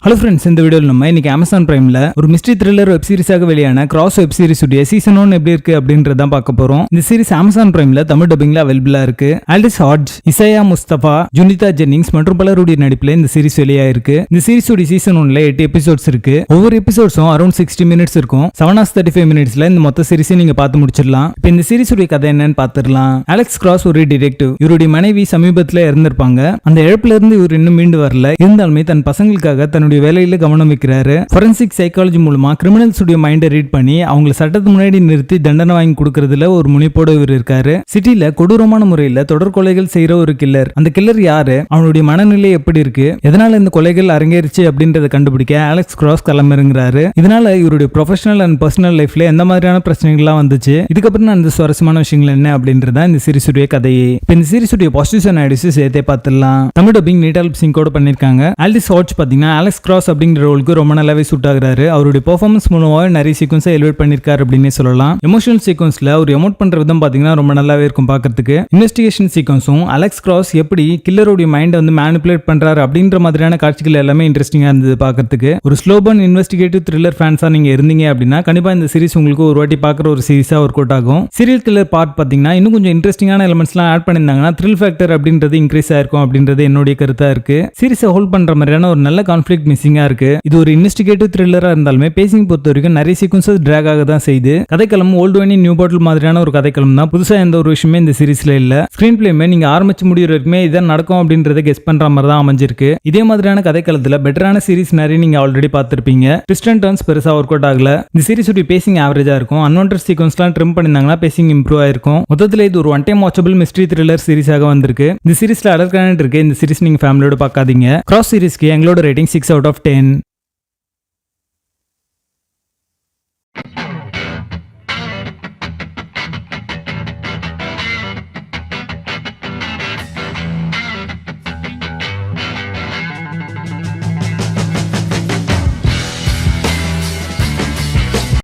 Hello friends, இந்த வீடியோவில் நம்ம இன்னைக்கு அமேசான் பிரைம்ல ஒரு மிஸ்ட்ரி த்ரில்லர் வெப் சீரிஸாக வெளியான கிராஸ் வெப் சீரிஸ் உடைய சீசன் 1 எப்படி இருக்கு அப்படின்றத பார்க்க போறோம். இந்த சீரிஸ் அமேசான் பிரைம்ல தமிழ் டப்பிங்ல அவைலபிளா இருக்கு. ஆல்டிஸ் ஹாட்ஜ், இசையா முஸ்தபா, ஜுனிதா ஜென்னிங்ஸ் மற்றும் பலருடைய நடிப்புல இந்த சீரிஸ் வெளியாயிருக்கு. இந்த சீரிஸ் உடைய சீசன் 1ல 8 எபிசோட்ஸ் இருக்கு. ஒவ்வொரு எபிசோட்ஸும் அரௌண்ட் 60 மினிட்ஸ் இருக்கும். 7 hours 35 minutesல இந்த மொத்த சீரிஸை நீங்க பார்த்து முடிச்சிடலாம். இப்போ இந்த சீரிஸ் உடைய கதை என்னன்னு பார்த்துடலாம். அலெக்ஸ் கிராஸ் ஒரு டிடெக்டிவ். இவருடைய மனைவி சமீபத்துல இறந்திருப்பாங்க. அந்த இழப்புல இருந்து இவர் இன்னும் மீண்டு வரல. இருந்தாலுமே தன் பசங்களுக்காக தன்னுடைய வேலையில கவனம் வைக்கிறாரு. ஃபோரன்சிக் சைக்காலஜி மூலமா கிரிமினல்ஸ் உடைய மைண்டை ரீட் பண்ணி அவங்களை சட்டத்து முன்னாடி நிறுத்தி தண்டனை வாங்கி கொடுக்கறதுல ஒரு முனைப்போட இவர் இருக்காரு. சிட்டில கொடூரமான முறையில தொடர் கொலைகள் செய்யற ஒரு கில்லர். அந்த கில்லர் யாரு, அவனுடைய மனநிலை எப்படி இருக்கு, எதனால இந்த கொலைகள் அரங்கேறிச்சு அப்படின்றத கண்டுபிடிக்க அலெக்ஸ் கிராஸ் கிளம்பிருங்கிறாரு. இதனால இவருடைய ப்ரொஃபஷனல் அண்ட் பர்சனல் லைஃப்ல எந்த மாதிரியான பிரச்சனைகள்லாம் வந்துச்சு, இதுக்கப்புறம் அந்த சுவாரஸ்யமான விஷயங்கள் என்ன அப்படின்றத இந்த சீரிஸ் உடைய கதையே. இப்ப இந்த சீரிஸ் உடைய பாசிட்டிவ்ஸ் அண்ட் நெகட்டிவ்ஸ் சேர்த்தே பார்த்துடலாம். தமிழ் டப்பிங் நீட்டால் சிங்கோட பண்ணிருக்காங்க. ஆல்டிஸ் ஹாட்ஜ் பாத்தீங்கன்னா அலெக்ஸ் கிராஸ் அப்படிங்கிற ரோலுக்கு ரொம்ப நல்லாவே சூட் ஆகுறாரு. அவருடைய பெர்ஃபார்மன்ஸ் மூலமாக நிறைய சீக்வன்ஸை எலிவேட் பண்ணிருக்காரு அப்படின்னு சொல்லலாம். எமோஷனல் சீக்வன்ஸ்ல ஒரு எமோட் பண்ற விதம் பாத்தீங்கன்னா ரொம்ப நல்லாவே இருக்கும் பார்க்கிறதுக்கு. இன்வெஸ்டிகேஷன் சீக்வன்ஸும் அலெக்ஸ் கிராஸ் எப்படி கில்லருடைய மைண்டை வந்து மேனிபுலேட் பண்றாரு அப்படின்ற மாதிரியான காட்சிகள் எல்லாமே இன்ட்ரெஸ்டிங்கா இருந்தது பார்க்கிறதுக்கு. ஒரு ஸ்லோபன் இன்வெஸ்டிகேட்டிவ் த்ரில்லர் ஃபேன்ஸா நீங்க இருந்தீங்க அப்படின்னா கண்டிப்பா இந்த சீரிஸ் உங்களுக்கு ஒரு வாட்டி பார்க்குற ஒரு சீரிஸா ஒர்க் அவுட் ஆகும். சீரியல் கில்லர் பார்ட் பாத்தீங்கன்னா இன்னும் கொஞ்சம் இன்ட்ரெஸ்டிங்கான எலிமெண்ட்ஸ்லாம் ஆட் பண்ணியிருந்தாங்கன்னா த்ரில் ஃபேக்டர் அப்படின்றது இன்க்ரீஸ் ஆயிருக்கும் அப்படின்றது என்னுடைய கருத்தா இருக்கு. சீரிஸை ஹோல்ட் பண்ற மாதிரியான ஒரு நல்ல கான்ஃபிளிக்ட் மிஸ்ஸிங்கா இருக்கு. இது ஒரு இன்வெஸ்டிகேட்டிவ் த்ரில்லரா இருந்தாலுமே பேசிங் பொறுத்த வரைக்கும் நிறைய சீக்வன்சஸ் டிராக் ஆக தான் செய்யுது. கதைக்களம் ஓல்டு வனி நியூ பாட்டில் மாதிரியான ஒரு கதைக்களம் தான். புதுசா எந்த ஒரு விஷயமே இந்த சீரிஸ்ல இல்ல. ஸ்கிரீன் பிளேமே நீங்க ஆரம்பிச்சு முடிகிற வரைக்குமே இதான் நடக்கும் அப்படின்றத கெஸ் பண்ற மாதிரி தான் அமைஞ்சிருக்கு. இதே மாதிரியான கதைக்களத்துல பெட்டரான சீரிஸ் நிறைய நீங்க ஆல்ரெடி பார்த்திருப்பீங்க. ட்விஸ்ட் அண்ட் டர்ன்ஸ் பெருசா ஒர்க் அவுட் ஆகல. இந்த சீரிஸ் உடைய பேசிங் ஆவரேஜா இருக்கும். அன்வான்டட் சீக்வன்ஸ்லாம் ட்ரிம் பண்ணிருந்தாங்கன்னா பேசிங் இம்ப்ரூவ் ஆயிருக்கும். மொத்தத்துல இது ஒரு one time watchable mystery thriller சீரிஸாக வந்திருக்கு. இந்த சீரிஸ்ல அடர் கனெக்ட் இருக்கு. இந்த சீரிஸ் நீங்க ஃபேமிலியோட பார்க்காதீங்க. கிராஸ் சீரிஸ்க்கு எங்களோட ரேட்டிங் 6 out of 10.